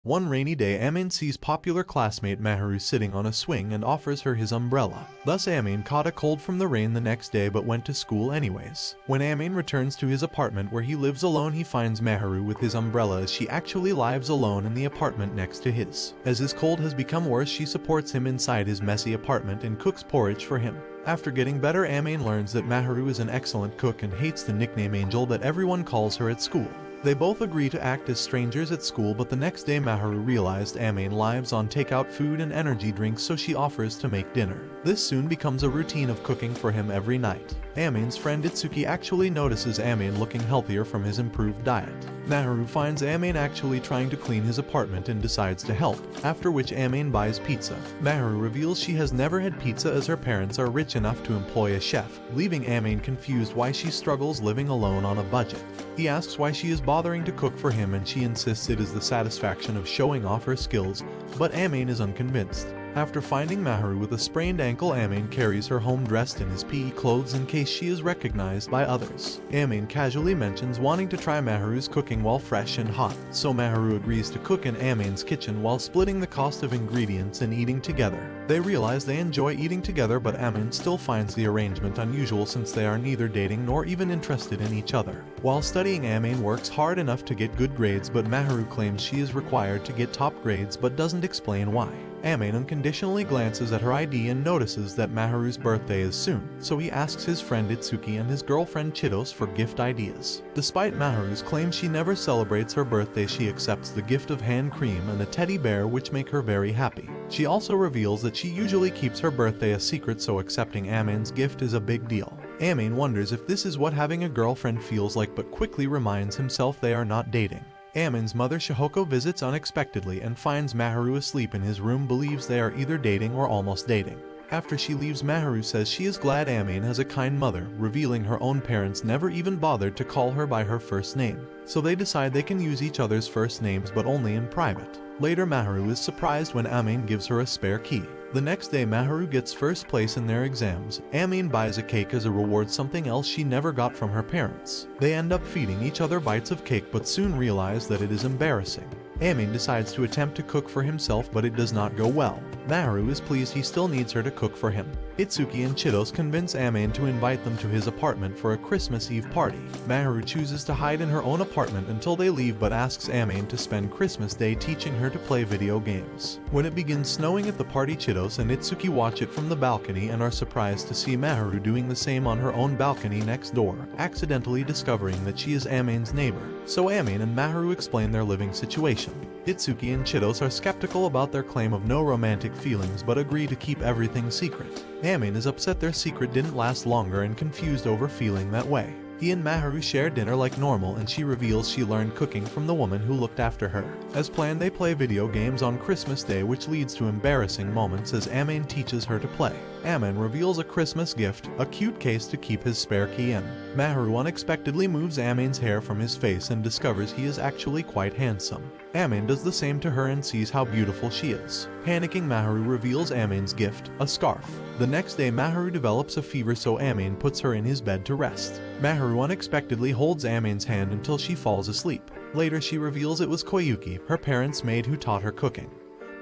One rainy day, Amane sees popular classmate Mahiru sitting on a swing and offers her his umbrella. Thus Amane caught a cold from the rain the next day but went to school anyways. When Amane returns to his apartment where he lives alone, he finds Mahiru with his umbrella as she actually lives alone in the apartment next to his. As his cold has become worse, she supports him inside his messy apartment and cooks porridge for him. After getting better, Amane learns that Mahiru is an excellent cook and hates the nickname Angel that everyone calls her at school. They both agree to act as strangers at school, but the next day Mahiru realized Amane lives on takeout food and energy drinks, so she offers to make dinner. This soon becomes a routine of cooking for him every night. Amane's friend Itsuki actually notices Amane looking healthier from his improved diet. Mahiru finds Amane actually trying to clean his apartment and decides to help, after which Amane buys pizza. Mahiru reveals she has never had pizza as her parents are rich enough to employ a chef, leaving Amane confused why she struggles living alone on a budget. He asks why she is bothering to cook for him and she insists it is the satisfaction of showing off her skills, but Amane is unconvinced. After finding Mahiru with a sprained ankle, Amane carries her home dressed in his PE clothes in case she is recognized by others. Amane casually mentions wanting to try Mahiru's cooking while fresh and hot, so Mahiru agrees to cook in Amane's kitchen while splitting the cost of ingredients and eating together. They realize they enjoy eating together, but Amane still finds the arrangement unusual since they are neither dating nor even interested in each other. While studying, Amane works hard enough to get good grades, but Mahiru claims she is required to get top grades but doesn't explain why. Amane unconditionally glances at her ID and notices that Mahiru's birthday is soon, so he asks his friend Itsuki and his girlfriend Chitos for gift ideas. Despite Mahiru's claim she never celebrates her birthday, she accepts the gift of hand cream and a teddy bear, which make her very happy. She also reveals that she usually keeps her birthday a secret, so accepting Amane's gift is a big deal. Amane wonders if this is what having a girlfriend feels like, but quickly reminds himself they are not dating. Amane's mother Shihoko visits unexpectedly and finds Mahiru asleep in his room, believes they are either dating or almost dating. After she leaves, Mahiru says she is glad Amane has a kind mother, revealing her own parents never even bothered to call her by her first name. So they decide they can use each other's first names, but only in private. Later, Mahiru is surprised when Amane gives her a spare key. The next day, Mahiru gets first place in their exams. Amane buys a cake as a reward, something else she never got from her parents. They end up feeding each other bites of cake but soon realize that it is embarrassing. Amane decides to attempt to cook for himself, but it does not go well. Mahiru is pleased he still needs her to cook for him. Itsuki and Chitos convince Amane to invite them to his apartment for a Christmas Eve party. Mahiru chooses to hide in her own apartment until they leave, but asks Amane to spend Christmas Day teaching her to play video games. When it begins snowing at the party, Chitos and Itsuki watch it from the balcony and are surprised to see Mahiru doing the same on her own balcony next door, accidentally discovering that she is Amane's neighbor. So Amane and Mahiru explain their living situation. Itsuki and Chitos are skeptical about their claim of no romantic feelings but agree to keep everything secret. Amane is upset their secret didn't last longer and confused over feeling that way. He and Mahiru share dinner like normal and she reveals she learned cooking from the woman who looked after her. As planned, they play video games on Christmas Day, which leads to embarrassing moments as Amane teaches her to play. Amane reveals a Christmas gift, a cute case to keep his spare key in. Mahiru unexpectedly moves Amane's hair from his face and discovers he is actually quite handsome. Amane does the same to her and sees how beautiful she is. Panicking, Mahiru reveals Amane's gift, a scarf. The next day, Mahiru develops a fever, so Amane puts her in his bed to rest. Mahiru unexpectedly holds Amane's hand until she falls asleep. Later, she reveals it was Koyuki, her parents' maid, who taught her cooking.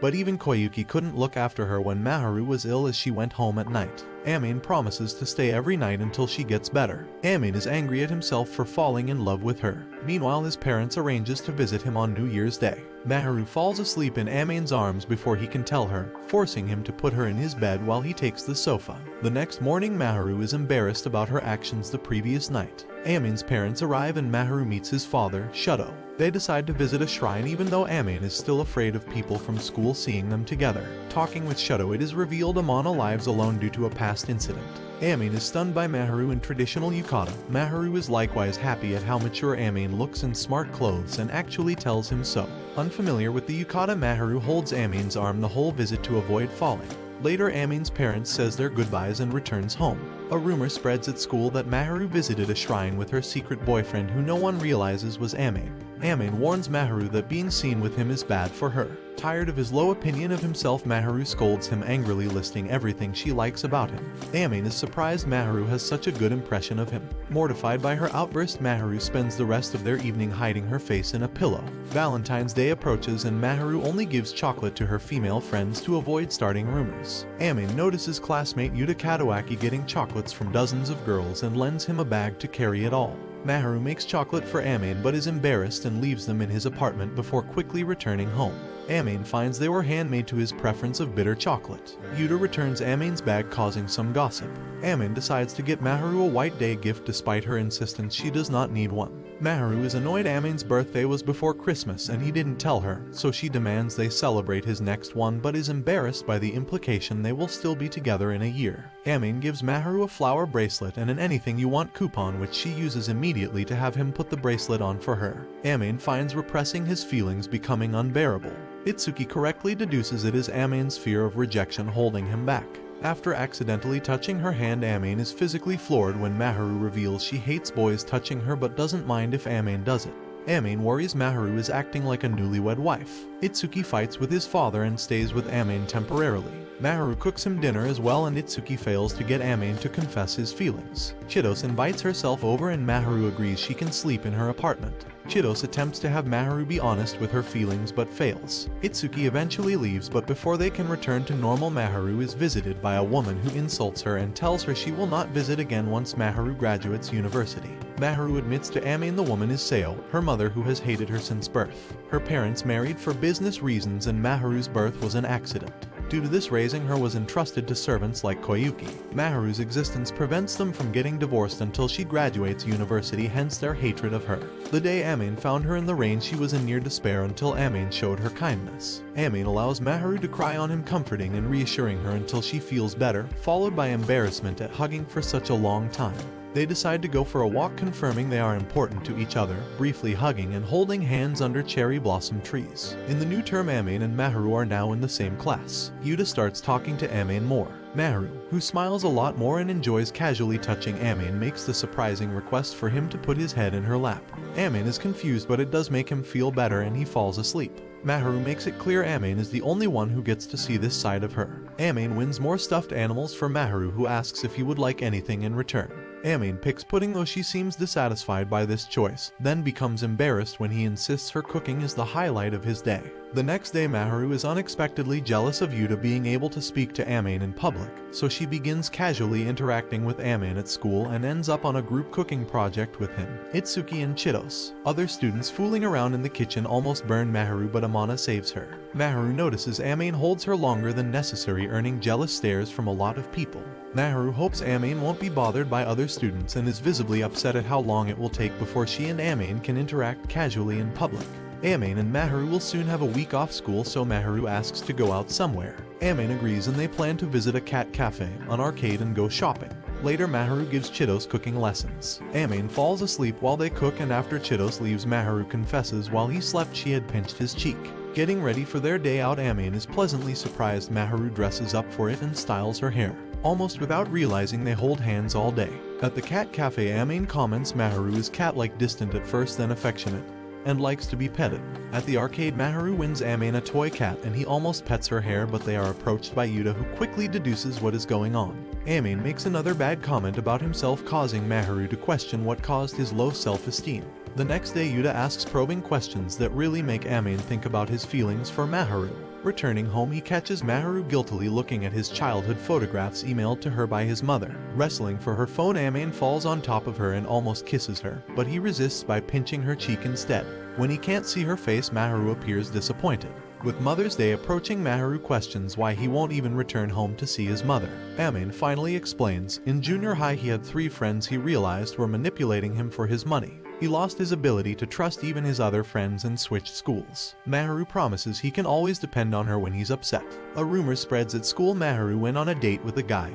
But even Koyuki couldn't look after her when Mahiru was ill as she went home at night. Amane promises to stay every night until she gets better. Amane is angry at himself for falling in love with her. Meanwhile, his parents arranges to visit him on New Year's Day. Mahiru falls asleep in Amane's arms before he can tell her, forcing him to put her in his bed while he takes the sofa. The next morning, Mahiru is embarrassed about her actions the previous night. Amane's parents arrive and Mahiru meets his father, Shudo. They decide to visit a shrine even though Amane is still afraid of people from school seeing them together. Talking with Shudo, it is revealed Amane lives alone due to a past incident. Amane is stunned by Mahiru in traditional yukata. Mahiru is likewise happy at how mature Amane looks in smart clothes and actually tells him so. Unfamiliar with the yukata, Mahiru holds Amane's arm the whole visit to avoid falling. Later, Amane's parents says their goodbyes and returns home. A rumor spreads at school that Mahiru visited a shrine with her secret boyfriend who no one realizes was Amane. Amane warns Mahiru that being seen with him is bad for her. Tired of his low opinion of himself, Mahiru scolds him angrily, listing everything she likes about him. Amane is surprised Mahiru has such a good impression of him. Mortified by her outburst, Mahiru spends the rest of their evening hiding her face in a pillow. Valentine's Day approaches and Mahiru only gives chocolate to her female friends to avoid starting rumors. Amane notices classmate Yuta Katawaki getting chocolates from dozens of girls and lends him a bag to carry it all. Mahiru makes chocolate for Amane but is embarrassed and leaves them in his apartment before quickly returning home. Amane finds they were handmade to his preference of bitter chocolate. Yuta returns Amane's bag, causing some gossip. Amane decides to get Mahiru a white day gift despite her insistence she does not need one. Mahiru is annoyed Amane's birthday was before Christmas and he didn't tell her, so she demands they celebrate his next one but is embarrassed by the implication they will still be together in a year. Amane gives Mahiru a flower bracelet and an anything you want coupon, which she uses immediately to have him put the bracelet on for her. Amane finds repressing his feelings becoming unbearable. Itsuki correctly deduces it is Amane's fear of rejection holding him back. After accidentally touching her hand, Amane is physically floored when Mahiru reveals she hates boys touching her but doesn't mind if Amane does it. Amane worries Mahiru is acting like a newlywed wife. Itsuki fights with his father and stays with Amane temporarily. Mahiru cooks him dinner as well and Itsuki fails to get Amane to confess his feelings. Chitos invites herself over and Mahiru agrees she can sleep in her apartment. Chitos attempts to have Mahiru be honest with her feelings but fails. Itsuki eventually leaves, but before they can return to normal, Mahiru is visited by a woman who insults her and tells her she will not visit again once Mahiru graduates university. Mahiru admits to Amane the woman is Seo, her mother, who has hated her since birth. Her parents married for business reasons and Mahiru's birth was an accident. Due to this, raising her was entrusted to servants like Koyuki. Mahiru's existence prevents them from getting divorced until she graduates university, hence their hatred of her. The day Amane found her in the rain, she was in near despair until Amane showed her kindness. Amane allows Mahiru to cry on him, comforting and reassuring her until she feels better, followed by embarrassment at hugging for such a long time. They decide to go for a walk, confirming they are important to each other, briefly hugging and holding hands under cherry blossom trees. In the new term, Amane and Mahiru are now in the same class. Yuta starts talking to Amane more. Mahiru, who smiles a lot more and enjoys casually touching Amane, makes the surprising request for him to put his head in her lap. Amane is confused, but it does make him feel better and he falls asleep. Mahiru makes it clear Amane is the only one who gets to see this side of her. Amane wins more stuffed animals for Mahiru, who asks if he would like anything in return. Amane picks pudding, though she seems dissatisfied by this choice, then becomes embarrassed when he insists her cooking is the highlight of his day. The next day, Mahiru is unexpectedly jealous of Yuta being able to speak to Amane in public, so she begins casually interacting with Amane at school and ends up on a group cooking project with him, Itsuki and Chitos. Other students fooling around in the kitchen almost burn Mahiru, but Amane saves her. Mahiru notices Amane holds her longer than necessary, earning jealous stares from a lot of people. Mahiru hopes Amane won't be bothered by other students and is visibly upset at how long it will take before she and Amane can interact casually in public. Amane and Mahiru will soon have a week off school, so Mahiru asks to go out somewhere. Amane agrees and they plan to visit a cat cafe, an arcade and go shopping. Later, Mahiru gives Chitos cooking lessons. Amane falls asleep while they cook, and after Chitos leaves, Mahiru confesses while he slept she had pinched his cheek. Getting ready for their day out, Amane is pleasantly surprised Mahiru dresses up for it and styles her hair. Almost without realizing, they hold hands all day. At the cat cafe, Amane comments Mahiru is cat-like, distant at first then affectionate, and likes to be petted. At the arcade, Mahiru wins Amane a toy cat and he almost pets her hair, but they are approached by Yuta, who quickly deduces what is going on. Amane makes another bad comment about himself, causing Mahiru to question what caused his low self-esteem. The next day, Yuta asks probing questions that really make Amane think about his feelings for Mahiru. Returning home, he catches Mahiru guiltily looking at his childhood photographs emailed to her by his mother. Wrestling for her phone, Amane falls on top of her and almost kisses her, but he resists by pinching her cheek instead. When he can't see her face, Mahiru appears disappointed. With Mother's Day approaching, Mahiru questions why he won't even return home to see his mother. Amane finally explains, in junior high he had 3 friends he realized were manipulating him for his money. He lost his ability to trust even his other friends and switched schools. Mahiru promises he can always depend on her when he's upset. A rumor spreads at school Mahiru went on a date with a guy,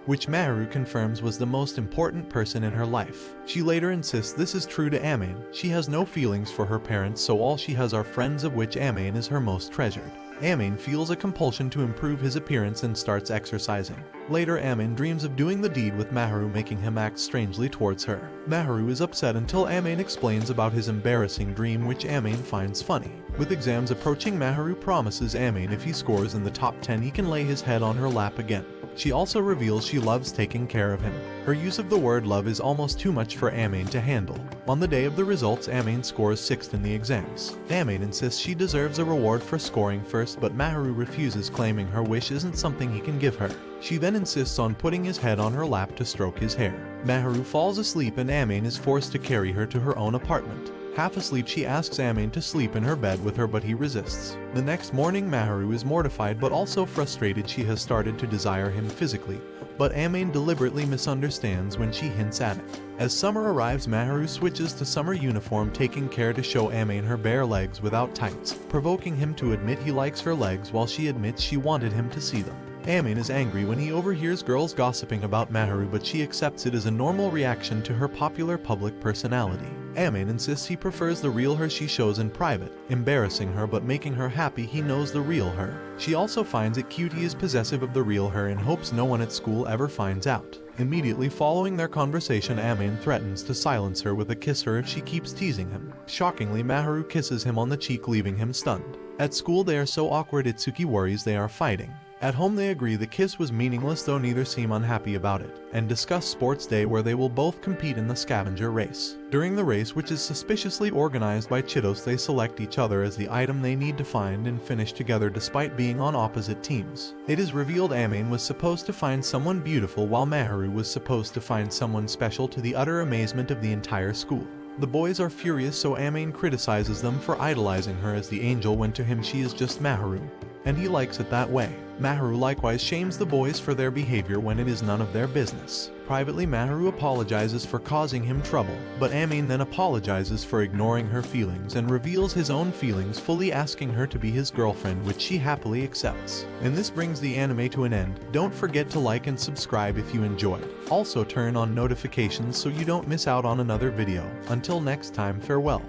which Mahiru confirms was the most important person in her life. She later insists this is true to Amane. She has no feelings for her parents, so all she has are friends, of which Amane is her most treasured. Amane feels a compulsion to improve his appearance and starts exercising. Later, Amane dreams of doing the deed with Mahiru, making him act strangely towards her. Mahiru is upset until Amane explains about his embarrassing dream, which Amane finds funny. With exams approaching, Mahiru promises Amane if he scores in the top 10 he can lay his head on her lap again. She also reveals she loves taking care of him. Her use of the word love is almost too much for Amane to handle. On the day of the results, Amane scores 6th in the exams. Amane insists she deserves a reward for scoring first, but Mahiru refuses, claiming her wish isn't something he can give her. She then insists on putting his head on her lap to stroke his hair. Mahiru falls asleep and Amane is forced to carry her to her own apartment. Half asleep, she asks Amane to sleep in her bed with her, but he resists. The next morning, Mahiru is mortified but also frustrated. She has started to desire him physically, but Amane deliberately misunderstands when she hints at it. As summer arrives, Mahiru switches to summer uniform, taking care to show Amane her bare legs without tights, provoking him to admit he likes her legs while she admits she wanted him to see them. Amane is angry when he overhears girls gossiping about Mahiru, but she accepts it as a normal reaction to her popular public personality. Amane insists he prefers the real her she shows in private, embarrassing her but making her happy he knows the real her. She also finds it cute he is possessive of the real her and hopes no one at school ever finds out. Immediately following their conversation, Amane threatens to silence her with a kiss her if she keeps teasing him. Shockingly, Mahiru kisses him on the cheek, leaving him stunned. At school they are so awkward Itsuki worries they are fighting. At home they agree the kiss was meaningless, though neither seem unhappy about it, and discuss sports day where they will both compete in the scavenger race. During the race, which is suspiciously organized by Chitos, they select each other as the item they need to find and finish together despite being on opposite teams. It is revealed Amane was supposed to find someone beautiful while Mahiru was supposed to find someone special, to the utter amazement of the entire school. The boys are furious, so Amane criticizes them for idolizing her as the angel when to him she is just Mahiru, and he likes it that way. Mahiru likewise shames the boys for their behavior when it is none of their business. Privately, Mahiru apologizes for causing him trouble, but Amane then apologizes for ignoring her feelings and reveals his own feelings, fully asking her to be his girlfriend, which she happily accepts. And this brings the anime to an end. Don't forget to like and subscribe if you enjoyed. Also turn on notifications so you don't miss out on another video. Until next time, farewell.